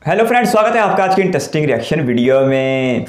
Hello friends, स्वागत है आपका आज की इंटरेस्टिंग रिएक्शन वीडियो में।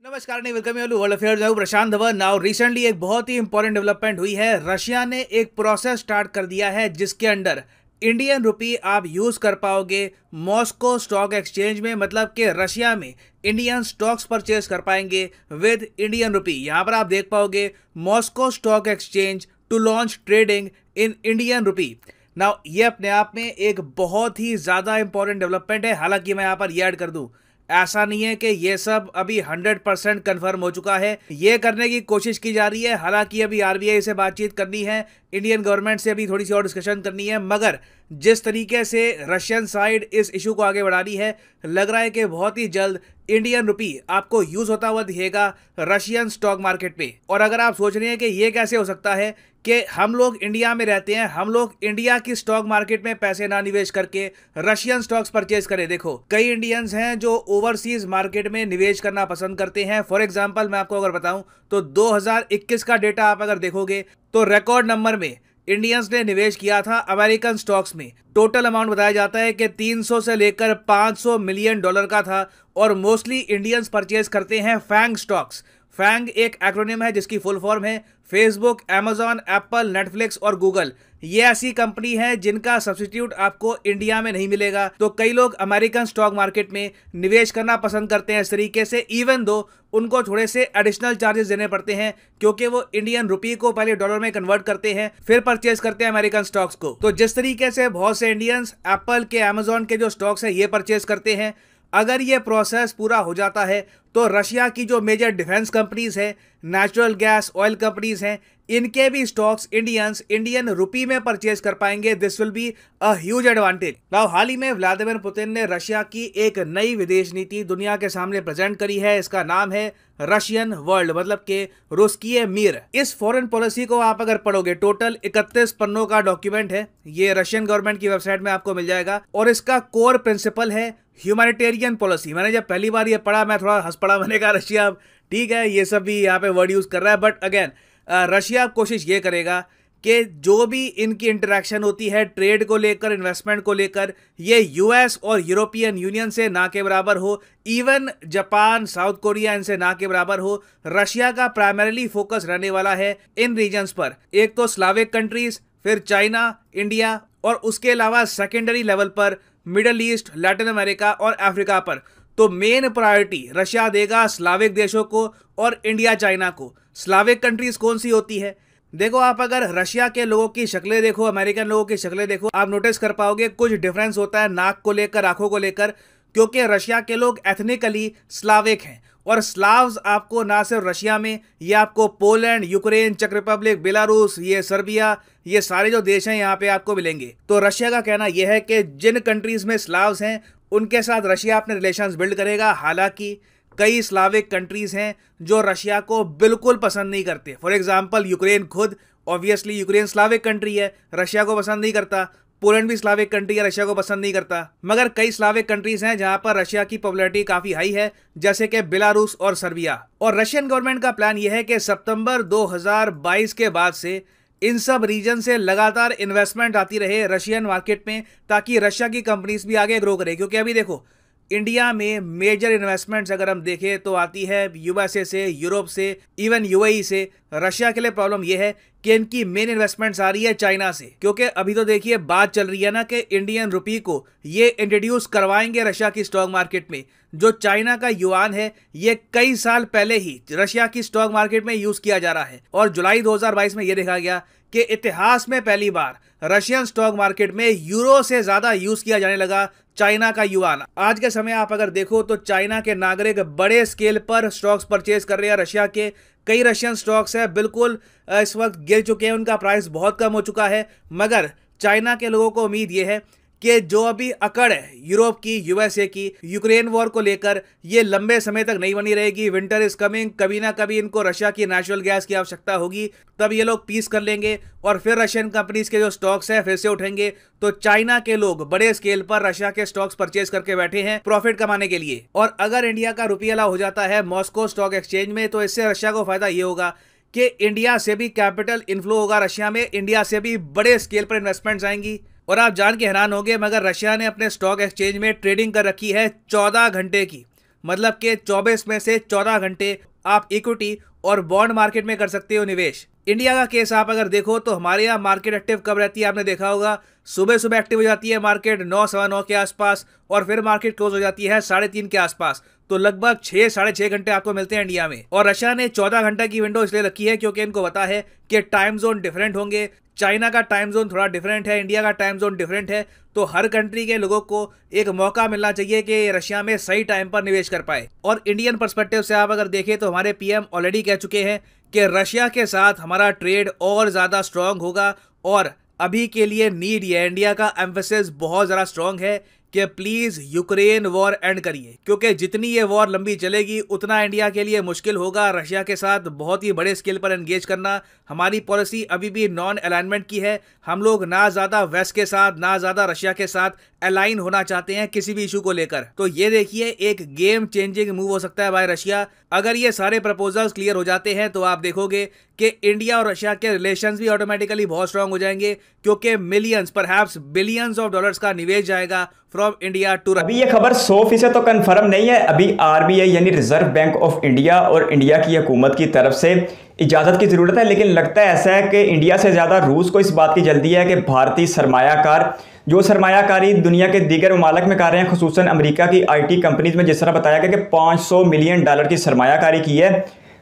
नमस्कार, वेलकम यू वर्ल्ड अफेयर्स। मैं प्रशांत धवन। नाउ रिसेंटली एक बहुत ही इंपॉर्टेंट डेवलपमेंट हुई है। रशिया ने एक प्रोसेस स्टार्ट कर दिया है जिसके अंडर इंडियन रुपी आप यूज कर पाओगे मॉस्को स्टॉक एक्सचेंज में, मतलब कि रशिया में इंडियन स्टॉक्स परचेज कर पाएंगे विद इंडियन रुपी। यहां पर आप देख पाओगे Moscow stock exchange to launch trading in Indian rupee. Now ये अपने आप में एक बहुत ही ज्यादा इंपॉर्टेंट डेवलपमेंट है। हालांकि मैं यहां पर ये ऐड कर दूं, ऐसा नहीं है कि ये सब अभी 100% कन्फर्म हो चुका है। ये करने की कोशिश की जा रही है। हालांकि अभी आरबीआई से बातचीत करनी है, इंडियन गवर्नमेंट से अभी थोड़ी सी और डिस्कशन करनी है, मगर जिस तरीके से रशियन साइड इस इशू को आगे बढ़ा रही है, लग रहा है कि बहुत ही जल्द इंडियन रुपी आपको यूज होता हुआ दिखेगा रशियन स्टॉक मार्केट पे। और अगर आप सोच रहे हैं कि ये कैसे हो सकता है कि हम लोग इंडिया में रहते हैं, हम लोग इंडिया की स्टॉक मार्केट में पैसे ना निवेश करके रशियन स्टॉक्स परचेज करें। देखो, कई इंडियंस हैं जो ओवरसीज मार्केट में निवेश करना पसंद करते हैं। फॉर एग्जांपल मैं आपको अगर बताऊं तो 2021 का डेटा आप अगर देखोगे तो रिकॉर्ड नंबर में इंडियंस ने निवेश किया था अमेरिकन स्टॉक्स में। टोटल अमाउंट बताया जाता है कि 300 से लेकर 500 मिलियन डॉलर का था। और मोस्टली इंडियंस परचेज करते हैं फैंग स्टॉक्स। फैंग एक एक्रोनिम है जिसकी फुल फॉर्म है फेसबुक, अमेजॉन, एप्पल, नेटफ्लिक्स और गूगल। ये ऐसी कंपनी है जिनका सब्स्टिट्यूट आपको इंडिया में नहीं मिलेगा। तो कई लोग अमेरिकन स्टॉक मार्केट में निवेश करना पसंद करते हैं इस तरीके से, इवन दो उनको थोड़े से एडिशनल चार्जेस देने पड़ते हैं क्योंकि वो इंडियन रुपी को पहले डॉलर में कन्वर्ट करते हैं फिर परचेज करते हैं अमेरिकन स्टॉक्स को। तो जिस तरीके से बहुत से इंडियंस एप्पल के, अमेजॉन के जो स्टॉक्स है ये परचेज करते हैं, अगर ये प्रोसेस पूरा हो जाता है तो रशिया की जो मेजर डिफेंस कंपनीज है, नेचुरल गैस, ऑयल कंपनीज हैं, इनके भी स्टॉक्स इंडियंस इंडियन रुपी में परचेज कर पाएंगे। This will be a huge advantage. Now हाल ही में व्लादिमीर पुतिन ने रशिया की एक नई विदेश नीति दुनिया के सामने प्रेजेंट करी है। इसका नाम है रशियन वर्ल्ड, मतलब के रुस्कीय मीर। इस फॉरेन पॉलिसी को आप अगर पढ़ोगे, टोटल 31 पन्नों का डॉक्यूमेंट है। ये रशियन गवर्नमेंट की वेबसाइट में आपको मिल जाएगा। और इसका कोर प्रिंसिपल है ह्यूमैनिटेरियन पॉलिसी। मैंने जब पहली बार ये पढ़ा मैं थोड़ा हंस पड़ा। मैंने कहा रशिया, ठीक है, ये सब भी यहाँ पे वर्ड यूज कर रहा है, बट अगेन रशिया कोशिश ये करेगा कि जो भी इनकी इंटरेक्शन होती है ट्रेड को लेकर, इन्वेस्टमेंट को लेकर, ये यूएस और यूरोपियन यूनियन से ना के बराबर हो, इवन जापान, साउथ कोरिया इनसे ना के बराबर हो। रशिया का प्राइमरीली फोकस रहने वाला है इन रीजन्स पर। एक तो स्लाविक कंट्रीज, फिर चाइना, इंडिया, और उसके अलावा सेकेंडरी लेवल पर मिडल ईस्ट, लैटिन अमेरिका और अफ्रीका पर। तो मेन प्रायोरिटी रशिया देगा स्लाविक देशों को और इंडिया, चाइना को। स्लाविक कंट्रीज कौन सी होती है? देखो, आप अगर रशिया के लोगों की शक्लें देखो, अमेरिकन लोगों की शक्लें देखो, आप नोटिस कर पाओगे कुछ डिफरेंस होता है नाक को लेकर, आंखों को लेकर, क्योंकि रशिया के लोग एथनिकली स्लाविक हैं। और स्लाव्स आपको ना सिर्फ रशिया में, ये आपको पोलैंड, यूक्रेन, चेक रिपब्लिक, बेलारूस, ये सर्बिया, ये सारे जो देश हैं यहाँ पे आपको मिलेंगे। तो रशिया का कहना यह है कि जिन कंट्रीज में स्लाव्स हैं उनके साथ रशिया अपने रिलेशंस बिल्ड करेगा। हालांकि कई स्लाविक कंट्रीज हैं जो रशिया को बिल्कुल पसंद नहीं करते। फॉर एग्जाम्पल यूक्रेन खुद, ऑब्वियसली यूक्रेन स्लाविक कंट्री है, रशिया को पसंद नहीं करता। पोलैंड भी स्लाविक कंट्री है, रशिया को पसंद नहीं करता। मगर कई स्लाविक कंट्रीज हैं जहां पर रशिया की पॉपुलैरिटी काफी हाई है, जैसे कि बेलारूस और सर्बिया। और रशियन गवर्नमेंट का प्लान यह है कि सितंबर 2022 के बाद से इन सब रीजन से लगातार इन्वेस्टमेंट आती रहे रशियन मार्केट में, ताकि रशिया की कंपनीज भी आगे ग्रो करें। क्योंकि अभी देखो, इंडिया में मेजर इन्वेस्टमेंट्स अगर हम देखें तो आती है यूएसए से, यूरोप से, इवन यूएई से। रशिया के लिए प्रॉब्लम यह है कि इनकी मेन इन्वेस्टमेंट्स आ रही है चाइना से। क्योंकि अभी तो देखिए बात चल रही है ना कि इंडियन रुपी को ये इंट्रोड्यूस करवाएंगे रशिया की स्टॉक मार्केट में। जो चाइना का युआन है ये कई साल पहले ही रशिया की स्टॉक मार्केट में यूज किया जा रहा है। और जुलाई 2022 में यह देखा गया कि इतिहास में पहली बार रशियन स्टॉक मार्केट में यूरो से ज्यादा यूज किया जाने लगा चाइना का युआन। आज के समय आप अगर देखो तो चाइना के नागरिक बड़े स्केल पर स्टॉक्स परचेज कर रहे हैं रशिया के। कई रशियन स्टॉक्स है बिल्कुल इस वक्त गिर चुके हैं, उनका प्राइस बहुत कम हो चुका है। मगर चाइना के लोगों को उम्मीद यह है कि जो अभी अकड़ है यूरोप की, यूएसए की, यूक्रेन वॉर को लेकर, ये लंबे समय तक नहीं बनी रहेगी। विंटर इज कमिंग, कभी ना कभी इनको रशिया की नेचुरल गैस की आवश्यकता होगी, तब ये लोग पीस कर लेंगे और फिर रशियन कंपनीज के जो स्टॉक्स हैं फिर से उठेंगे। तो चाइना के लोग बड़े स्केल पर रशिया के स्टॉक्स परचेज करके बैठे हैं प्रॉफिट कमाने के लिए। और अगर इंडिया का रुपया हो जाता है मॉस्को स्टॉक एक्सचेंज में, तो इससे रशिया को फायदा ये होगा कि इंडिया से भी कैपिटल इनफ्लो होगा रशिया में, इंडिया से भी बड़े स्केल पर इन्वेस्टमेंट्स आएंगी। और आप जान के हैरान होंगे मगर रशिया ने अपने स्टॉक एक्सचेंज में ट्रेडिंग कर रखी है 14 घंटे की, मतलब कि 24 में से 14 घंटे आप इक्विटी और बॉन्ड मार्केट में कर सकते हो निवेश। इंडिया का केस आप अगर देखो तो हमारे यहाँ मार्केट एक्टिव कब रहती है, आपने देखा होगा सुबह सुबह एक्टिव हो जाती है मार्केट 9 सवा 9 के आसपास, और फिर मार्केट क्लोज हो जाती है 3:30 के आसपास। तो लगभग 6 साढ़े 6 घंटे आपको मिलते हैं इंडिया में। और रशिया ने 14 घंटे की विंडो इसलिए रखी है क्योंकि इनको पता है कि टाइम जोन डिफरेंट होंगे। चाइना का टाइम जोन थोड़ा डिफरेंट है, इंडिया का टाइम जोन डिफरेंट है, तो हर कंट्री के लोगों को एक मौका मिलना चाहिए कि रशिया में सही टाइम पर निवेश कर पाए। और इंडियन पर्सपेक्टिव से आप अगर देखें तो हमारे पीएम ऑलरेडी कह चुके हैं कि रशिया के साथ हमारा ट्रेड और ज़्यादा स्ट्रांग होगा। और अभी के लिए नीड ये इंडिया का एम्फेसिस बहुत ज़्यादा स्ट्रांग है कि प्लीज़ यूक्रेन वॉर एंड करिए, क्योंकि जितनी ये वॉर लंबी चलेगी उतना इंडिया के लिए मुश्किल होगा रशिया के साथ बहुत ही बड़े स्केल पर एंगेज करना। हमारी पॉलिसी अभी भी नॉन अलाइनमेंट की है, हम लोग ना ज़्यादा वेस्ट के साथ ना ज़्यादा रशिया के साथ अलाइन होना चाहते हैं किसी भी इशू को लेकर। तो ये देखिए एक गेम चेंजिंग मूव हो सकता है बाय रशिया। अगर ये सारे प्रपोजल्स क्लियर हो जाते हैं तो आप देखोगे कि इंडिया और रशिया के रिलेशंस भी ऑटोमेटिकली बहुत स्ट्रांग हो जाएंगे, क्योंकि millions perhaps billions of dollars का निवेश जाएगा फ्रॉम इंडिया टू। अभी ये खबर 100% तो कंफर्म नहीं है। अभी आरबीआई यानी रिजर्व बैंक ऑफ इंडिया और इंडिया की हुकूमत की तरफ से इजाज़त की ज़रूरत है, लेकिन लगता है ऐसा है कि इंडिया से ज़्यादा रूस को इस बात की जल्दी है कि भारतीय सरमायाकार जो सरमायाकारी दुनिया के दीगर ममालिक में कर रहे हैं, खुसूसन अमेरिका की आईटी कंपनीज में जिस तरह बताया गया कि $500 मिलियन की सरमायाकारी की है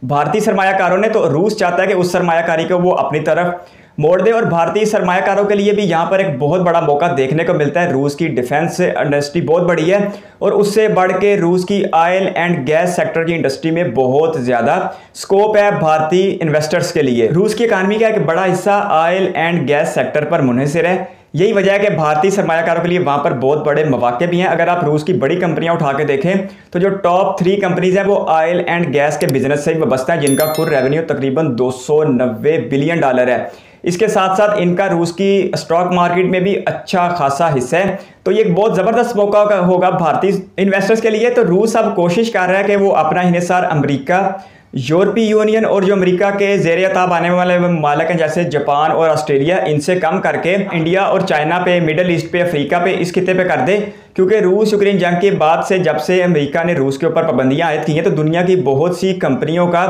भारतीय सरमायाकारों ने, तो रूस चाहता है कि उस सरमायाकारी को वो अपनी तरफ मोड़ दे। और भारतीय सरमायाकारों के लिए भी यहाँ पर एक बहुत बड़ा मौका देखने को मिलता है। रूस की डिफेंस इंडस्ट्री बहुत बड़ी है और उससे बढ़ के रूस की ऑयल एंड गैस सेक्टर की इंडस्ट्री में बहुत ज़्यादा स्कोप है भारतीय इन्वेस्टर्स के लिए। रूस की इकानमी का एक बड़ा हिस्सा ऑयल एंड गैस सेक्टर पर मुनहसर है। यही वजह है कि भारतीय सरमायाकारों के लिए वहाँ पर बहुत बड़े मौके भी हैं। अगर आप रूस की बड़ी कंपनियां उठा के देखें तो जो टॉप 3 कंपनीज हैं वो ऑयल एंड गैस के बिजनेस से ही वाबस्ता है, जिनका कुल रेवेन्यू तकरीबन $290 बिलियन है। इसके साथ साथ इनका रूस की स्टॉक मार्केट में भी अच्छा खासा हिस्सा है। तो ये एक बहुत ज़बरदस्त मौका होगा भारतीय इन्वेस्टर्स के लिए। तो रूस अब कोशिश कर रहा है कि वो अपना हिस्सार अमेरिका, यूरोपीय यूनियन और जो अमेरिका के ज़ेर ताब आने वाले ममालिक हैं जैसे जापान और ऑस्ट्रेलिया, इनसे कम करके इंडिया और चाइना पे, मिडल ईस्ट पे, अफ्रीका पे, इस खिते पे कर दे। क्योंकि रूस यूक्रेन जंग के बाद से जब से अमेरिका ने रूस के ऊपर पाबंदियां आयद की हैं तो दुनिया की बहुत सी कंपनियों का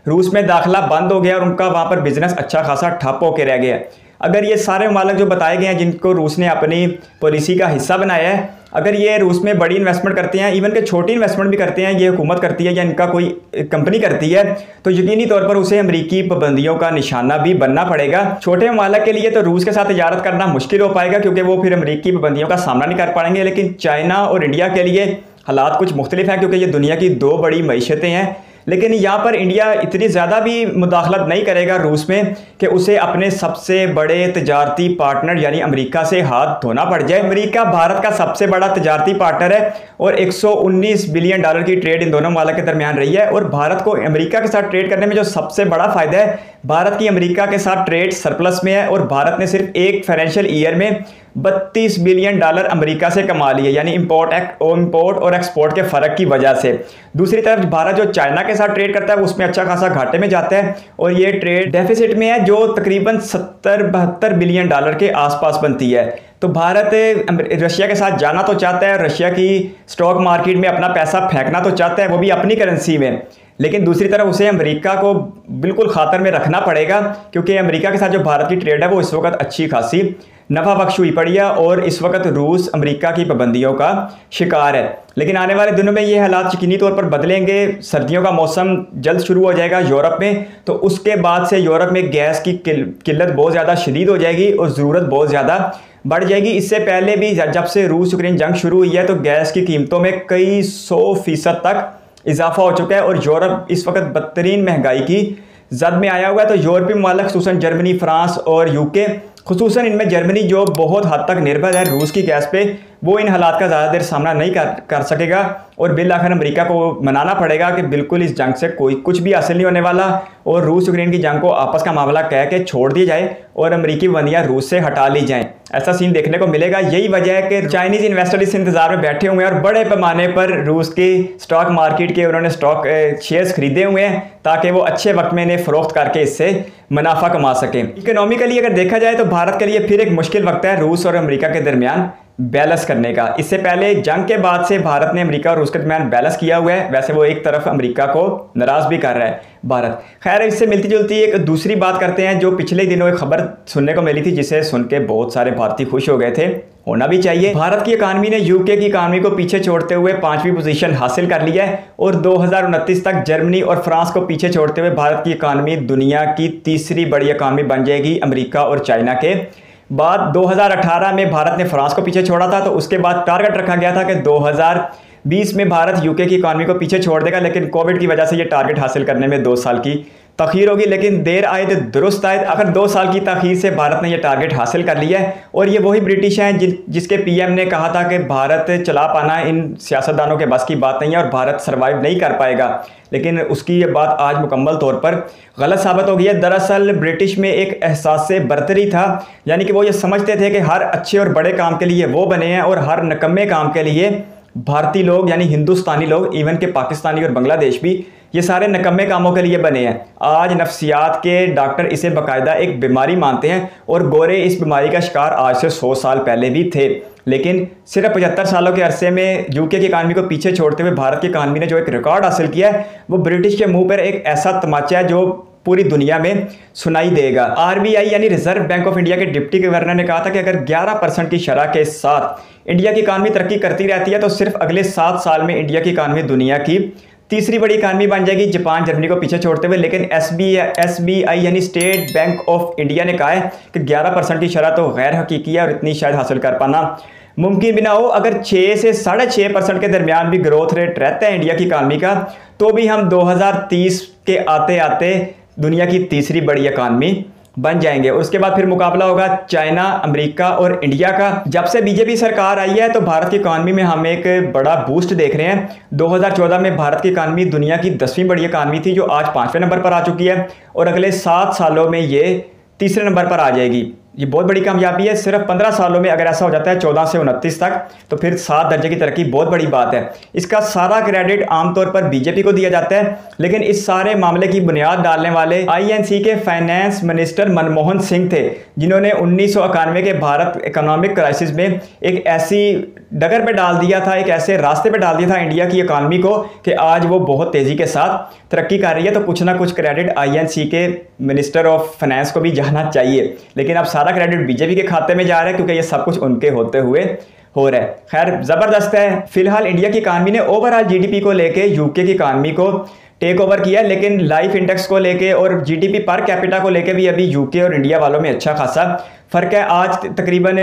रूस में दाखिला बंद हो गया और उनका वहाँ पर बिजनेस अच्छा खासा ठप होकर रह गया। अगर ये सारे ममालिक जो बताए गए हैं जिनको रूस ने अपनी पॉलिसी का हिस्सा बनाया है, अगर ये रूस में बड़ी इन्वेस्टमेंट करते हैं, इवन के छोटी इन्वेस्टमेंट भी करते हैं, ये हुकूमत करती है या इनका कोई कंपनी करती है, तो यकीनी तौर पर उसे अमेरिकी पाबंदियों का निशाना भी बनना पड़ेगा। छोटे ममालिक के लिए तो रूस के साथ तजारत करना मुश्किल हो पाएगा क्योंकि वो फिर अमेरिकी पाबंदियों का सामना नहीं कर पाएंगे। लेकिन चाइना और इंडिया के लिए हालात कुछ मुख्तलिफ हैं क्योंकि ये दुनिया की 2 बड़ी मईशतें हैं। लेकिन यहाँ पर इंडिया इतनी ज़्यादा भी मुदाखलत नहीं करेगा रूस में कि उसे अपने सबसे बड़े तजारती पार्टनर यानी अमेरिका से हाथ धोना पड़ जाए। अमेरिका भारत का सबसे बड़ा तजारती पार्टनर है और $119 बिलियन की ट्रेड इन दोनों ममालिक के दरमियान रही है। और भारत को अमेरिका के साथ ट्रेड करने में जो सबसे बड़ा फ़ायदा है, भारत की अमेरिका के साथ ट्रेड सरप्लस में है और भारत ने सिर्फ एक फाइनेंशियल ईयर में $32 बिलियन अमेरिका से कमा लिए, यानी इंपोर्ट और एक्सपोर्ट के फ़र्क की वजह से। दूसरी तरफ भारत जो चाइना के साथ ट्रेड करता है उसमें अच्छा खासा घाटे में जाता है और ये ट्रेड डेफिसिट में है जो तकरीबन $70-72 बिलियन के आसपास बनती है। तो भारत रशिया के साथ जाना तो चाहता है, रशिया की स्टॉक मार्केट में अपना पैसा फेंकना तो चाहता है, वो भी अपनी करेंसी में, लेकिन दूसरी तरफ उसे अमेरिका को बिल्कुल खातर में रखना पड़ेगा क्योंकि अमेरिका के साथ जो भारत की ट्रेड है वो इस वक्त अच्छी खासी नफ़ा बख्श हुई पड़ी है और इस वक्त रूस अमेरिका की पाबंदियों का शिकार है। लेकिन आने वाले दिनों में ये हालात यकीनी तौर पर बदलेंगे। सर्दियों का मौसम जल्द शुरू हो जाएगा यूरोप में, तो उसके बाद से यूरोप में गैस की किल्लत बहुत ज़्यादा शदीद हो जाएगी और ज़रूरत बहुत ज़्यादा बढ़ जाएगी। इससे पहले भी जब से रूस यूक्रेन जंग शुरू हुई है तो गैस की कीमतों में कई 100% तक इजाफा हो चुका है और यूरोप इस वक्त बदतरीन महंगाई की जद में आया हुआ है। तो यूरोपीय ममालिक खुसूसन जर्मनी, फ्रांस और यूके, खुसूसन इनमें जर्मनी जो बहुत हद तक निर्भर है रूस की गैस पे, वो इन हालात का ज़्यादा देर सामना नहीं कर सकेगा और बिल आखिर अमेरिका को मनाना पड़ेगा कि बिल्कुल इस जंग से कोई कुछ भी हासिल नहीं होने वाला और रूस यूक्रेन की जंग को आपस का मामला कह के छोड़ दिया जाए और अमेरिकी पाबंदियां रूस से हटा ली जाएं। ऐसा सीन देखने को मिलेगा। यही वजह है कि चाइनीज इन्वेस्टर इस इंतजार में बैठे हुए हैं और बड़े पैमाने पर रूस की स्टॉक मार्केट के उन्होंने स्टॉक शेयर्स खरीदे हुए हैं ताकि वो अच्छे वक्त में इन्हें फरोख्त करके इससे मुनाफा कमा सकें। इकोनॉमिकली अगर देखा जाए तो भारत के लिए फिर एक मुश्किल वक्त है रूस और अमेरिका के दरमियान बैलेंस करने का। इससे पहले जंग के बाद से भारत ने अमेरिका और रूस के दरमियान बैलेंस किया हुआ है। वैसे वो एक तरफ अमेरिका को नाराज भी कर रहा है भारत। खैर, इससे मिलती जुलती एक दूसरी बात करते हैं जो पिछले दिनों एक खबर सुनने को मिली थी जिसे सुन के बहुत सारे भारतीय खुश हो गए थे, होना भी चाहिए। भारत की इकानमी ने यूके की इकानमी को पीछे छोड़ते हुए 5वीं पोजीशन हासिल कर लिया है और 2029 तक जर्मनी और फ्रांस को पीछे छोड़ते हुए भारत की इकानमी दुनिया की तीसरी बड़ी इकानमी बन जाएगी अमेरिका और चाइना के बाद। 2018 में भारत ने फ्रांस को पीछे छोड़ा था, तो उसके बाद टारगेट रखा गया था कि 2020 में भारत यूके की इकानमी को पीछे छोड़ देगा, लेकिन कोविड की वजह से ये टारगेट हासिल करने में 2 साल की तखीर होगी। लेकिन देर आए तो दुरुस्त आए, आखिर 2 साल की तखीर से भारत ने यह टारगेट हासिल कर लिया है। और ये वही ब्रिटिश हैं जिसके पीएम ने कहा था कि भारत चला पाना इन सियासतदानों के बस की बात नहीं है और भारत सर्वाइव नहीं कर पाएगा, लेकिन उसकी ये बात आज मुकम्मल तौर पर गलत साबित हो गई है। दरअसल ब्रिटिश में एक एहसास बरतरी था, यानी कि वो ये समझते थे कि हर अच्छे और बड़े काम के लिए वो बने हैं और हर निकम्मे काम के लिए भारतीय लोग यानी हिंदुस्तानी लोग, इवन के पाकिस्तानी और बांग्लादेश भी, ये सारे निकम्मे कामों के लिए बने हैं। आज नफ्सियात के डॉक्टर इसे बाकायदा एक बीमारी मानते हैं और गोरे इस बीमारी का शिकार आज से 100 साल पहले भी थे। लेकिन सिर्फ 75 सालों के अरसे में यूके की इकानमी को पीछे छोड़ते हुए भारत की इकानमी ने जो एक रिकॉर्ड हासिल किया है वो ब्रिटिश के मुंह पर एक ऐसा तमाचा है जो पूरी दुनिया में सुनाई देगा। आरबीआई यानी रिजर्व बैंक ऑफ इंडिया के डिप्टी गवर्नर ने कहा था कि अगर 11% की शरह के साथ इंडिया की इकानमी तरक्की करती रहती है तो सिर्फ अगले 7 साल में इंडिया की इकानमी दुनिया की तीसरी बड़ी इकानमी बन जाएगी, जापान जर्मनी को पीछे छोड़ते हुए। लेकिन एसबीआई यानी स्टेट बैंक ऑफ इंडिया ने कहा है कि 11% की शरह तो गैर हकीकी है और इतनी शायद हासिल कर पाना मुमकिन भी ना हो। अगर 6 से 6.5% के दरमियान भी ग्रोथ रेट रहता है इंडिया की इकानमी का, तो भी हम 2030 के आते आते दुनिया की तीसरी बड़ी इकानमी बन जाएंगे। और उसके बाद फिर मुकाबला होगा चाइना, अमेरिका और इंडिया का। जब से बीजेपी सरकार आई है तो भारत की इकानमी में हम एक बड़ा बूस्ट देख रहे हैं। 2014 में भारत की इकानमी दुनिया की 10वीं बड़ी इकानमी थी जो आज 5वें नंबर पर आ चुकी है और अगले 7 सालों में ये तीसरे नंबर पर आ जाएगी। ये बहुत बड़ी कामयाबी है। सिर्फ 15 सालों में अगर ऐसा हो जाता है 14 से 29 तक, तो फिर 7 दर्जे की तरक्की बहुत बड़ी बात है। इसका सारा क्रेडिट आमतौर पर बीजेपी को दिया जाता है, लेकिन इस सारे मामले की बुनियाद डालने वाले आईएनसी के फाइनेंस मिनिस्टर मनमोहन सिंह थे, जिन्होंने 1991 के भारत इकोनॉमिक क्राइसिस में एक ऐसी डगर पे डाल दिया था, एक ऐसे रास्ते पे डाल दिया था इंडिया की इकानमी को कि आज वो बहुत तेज़ी के साथ तरक्की कर रही है। तो कुछ ना कुछ क्रेडिट आईएनसी के मिनिस्टर ऑफ फाइनेंस को भी जाना चाहिए, लेकिन अब सारा क्रेडिट बीजेपी के खाते में जा रहा है क्योंकि ये सब कुछ उनके होते हुए हो रहा है। खैर, ज़बरदस्त है। फिलहाल इंडिया की इकानमी ने ओवरऑल जीडीपी को लेके यूके की इकानमी को टेक ओवर किया, लेकिन लाइफ इंडेक्स को लेके और जीडीपी पर कैपिटा को लेके भी अभी यूके और इंडिया वालों में अच्छा खासा फ़र्क है। आज तकरीबन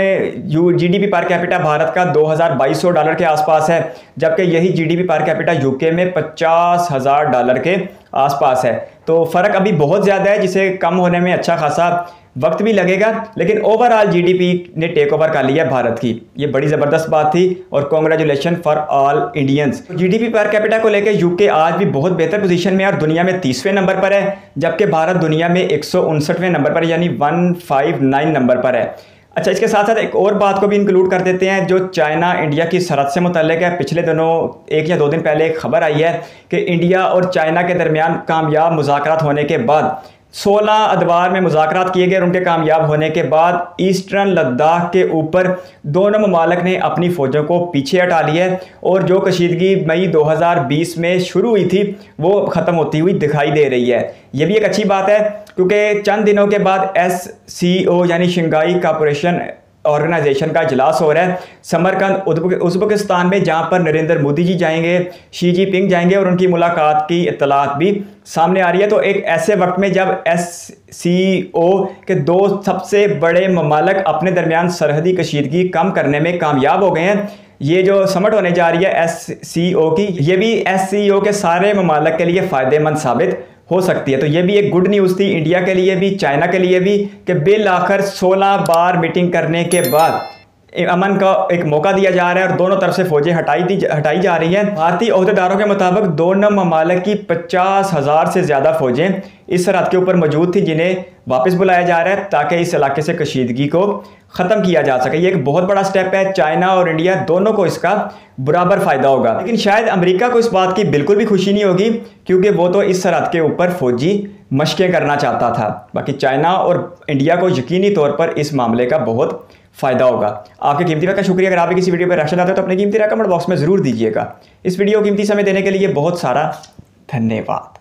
जीडीपी पर कैपिटा भारत का $2,200 के आसपास है, जबकि यही जीडीपी पर कैपिटा यूके में $50,000 के आसपास है। तो फ़र्क अभी बहुत ज़्यादा है, जिसे कम होने में अच्छा खासा वक्त भी लगेगा, लेकिन ओवरऑल जीडीपी ने टेक ओवर कर लिया भारत की। ये बड़ी ज़बरदस्त बात थी और congratulation for all Indians. GDP per capita को लेकर यूके आज भी बहुत बेहतर पोजीशन में और दुनिया में 30वें नंबर पर है, जबकि भारत दुनिया में 159वें नंबर पर यानी 159 नंबर पर है। अच्छा, इसके साथ साथ एक और बात को भी इंक्लूड कर देते हैं जो चाइना इंडिया की सरहद से मुतल्लिक है। पिछले दिनों 1 या 2 दिन पहले एक खबर आई है कि इंडिया और चाइना के दरमियान कामयाब मुज़ाकरात होने के बाद 16 अदवार में मुज़ाकरात किए गए और उनके कामयाब होने के बाद ईस्टर्न लद्दाख के ऊपर दोनों ममालिक ने अपनी फ़ौजों को पीछे हटा लिया है और जो कशीदगी मई 2020 में शुरू हुई थी वो ख़त्म होती हुई दिखाई दे रही है। ये भी एक अच्छी बात है क्योंकि चंद दिनों के बाद SCO यानी शंघाई कोऑपरेशन ऑर्गेनाइजेशन का इजलास हो रहा है समरकंद उज़्बेकिस्तान में, जहां पर नरेंद्र मोदी जी जाएंगे, शी जिनपिंग जाएंगे और उनकी मुलाकात की इत्तलात भी सामने आ रही है। तो एक ऐसे वक्त में जब SCO के 2 सबसे बड़े ममालिक अपने दरमियान सरहदी कशीदगी कम करने में कामयाब हो गए हैं, ये जो समिट होने जा रही है SCO की, ये भी SCO के सारे ममालिक के लिए फ़ायदेमंद साबित हो सकती है। तो ये भी एक गुड न्यूज़ थी इंडिया के लिए भी, चाइना के लिए भी, कि बिल आखिर 16 बार मीटिंग करने के बाद अमन का एक मौका दिया जा रहा है और दोनों तरफ से फौजें हटाई जा रही हैं। भारतीय अहदेदारों के मुताबिक दोनों ममालिक की 50,000 से ज़्यादा फौजें इस सरहद के ऊपर मौजूद थी, जिन्हें वापस बुलाया जा रहा है ताकि इस इलाके से कशीदगी को ख़त्म किया जा सके। ये एक बहुत बड़ा स्टेप है। चाइना और इंडिया दोनों को इसका बराबर फ़ायदा होगा, लेकिन शायद अमेरिका को इस बात की बिल्कुल भी खुशी नहीं होगी, क्योंकि वो तो इस सरहद के ऊपर फौजी मशकें करना चाहता था। बाकी चाइना और इंडिया को यकीनी तौर पर इस मामले का बहुत फ़ायदा होगा। आपके कीमती वक्त का शुक्रिया। अगर आप भी किसी वीडियो पर रिएक्शन आते हो तो अपने कीमती राय कमेंट बॉक्स में ज़रूर दीजिएगा। इस वीडियो को कीमती समय देने के लिए बहुत सारा धन्यवाद।